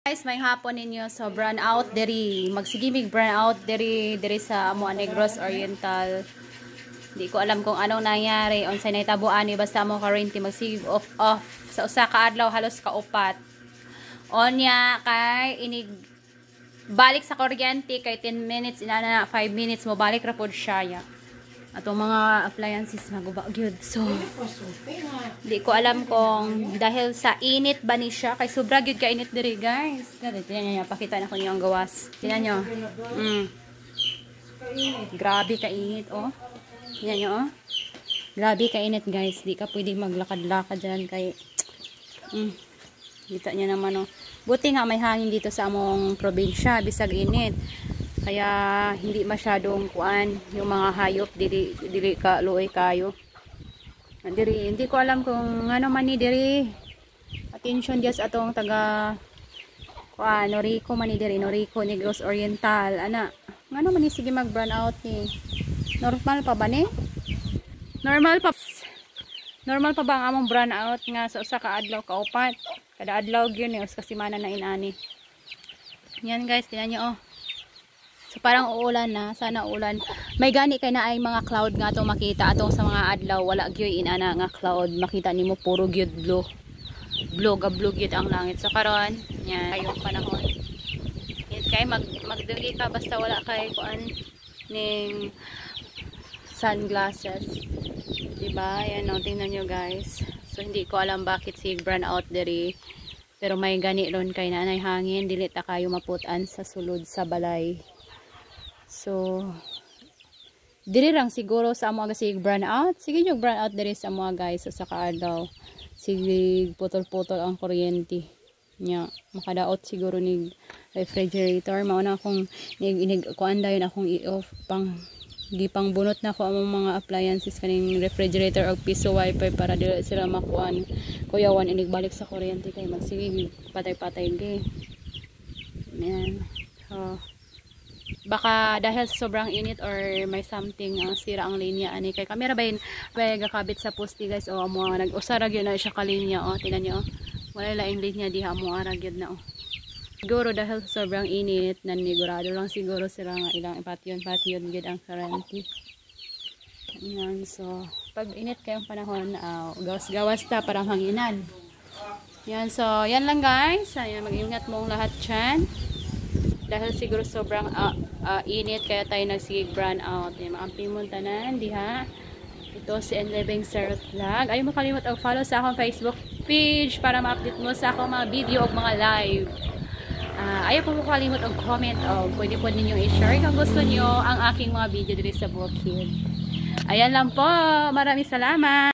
Guys, may hapon ninyo. So, brown out diri. Magsigimig brown out diri sa Amoa Negros Oriental. Di ko alam kung anong nangyari. Unsay nahitabuan ni basta mo currently magsig off sa usa ka adlaw halos kaupat. Onya kay inig balik sa kuryente kay 10 minutes inana 5 minutes mo balik ra pod siya. Atong mga appliances naguba gyud. So, di ko alam kung dahil sa init ba ni siya kay sobra gyud ka init diri, guys. Tingnan niyo, pakita na ko niyo ang gawas. Tingnan niyo. Grabe ka init, oh. Tingnan niyo, oh. Grabe ka init, guys. Di ka pwedeng maglakad-lakad diyan kay kita niya naman, oh. Buti nga may hangin dito sa among probinsya bisag init. Kaya hindi masyadong kuan yung mga hayop diri ka luoy kayo. Diri hindi ko alam kung ano man ni diri. Attention just atong taga kuan Noriko man ni diri, Noriko Negros Oriental. Ana, ngano man ni sige mag burn out ni. Normal pa ba ni? Normal pa ba ang among burn out nga sa usa ka adlaw kaupat? Kada adlaw gyud ni usa ka semana na inani. Yan guys, tingnan niyo, oh. So parang uulan na, sana ulan. May gani kay na ay mga cloud nga atong makita atong sa mga adlaw, wala gyud inana nga cloud, makita nimo puro gyud blue. Blue gyud ang langit. So karon, yan kayong panahon. Yan kay magdili ka basta wala kay kuan ning sunglasses. Diba? Yan, no, tingnan nyo guys. So hindi ko alam bakit si brown out diri. Pero may gani ron kay nanay hangin, dili ta kayo maputan sa sulod sa balay. So, diri lang siguro sa mga sig brown out. Sige yung brown out diri sa mga guys sa kaadlaw. Sige putol-putol ang kuryente. Nya, makadaot siguro ni refrigerator. Mao na akong kuan dayon akong i-off pang gipang bunot na ko ang mga appliances kaning refrigerator og piso wifi para dili sila makuan. Kuyawan inigbalik sa kuryente kay magsige patay-patay gi. Yan. So, baka dahil sa sobrang init or may something sira ang linya ani kay kamera bayin gakabit sa poste guys, o mo nag-usara gyud na siya ka linya, oh tingnan niyo, oh. Wala laing linya diha mo ara gyud na, oh. Siguro dahil sa sobrang init nanigurado lang siguro sila nga ilang patyon gyud ang kurente. Yan, so pag init kayong panahon gawas ta parang hanginan. Yan, so yan lang guys. Ayan, mag-ingat mo ang lahat dyan. Dahil siguro sobrang init kaya tayo nagsigig brown out. Maampi mo tanan diha. Ito si Enliving Sarah Vlog. Ayaw mo kalimut og follow sa akong Facebook page para ma-update mo sa akong mga video o mga live. Ayaw po mo kalimut og comment o pwede po ninyong i-share kung gusto nyo ang aking mga video dito sa Bukid. Ayan lang po. Maraming salamat.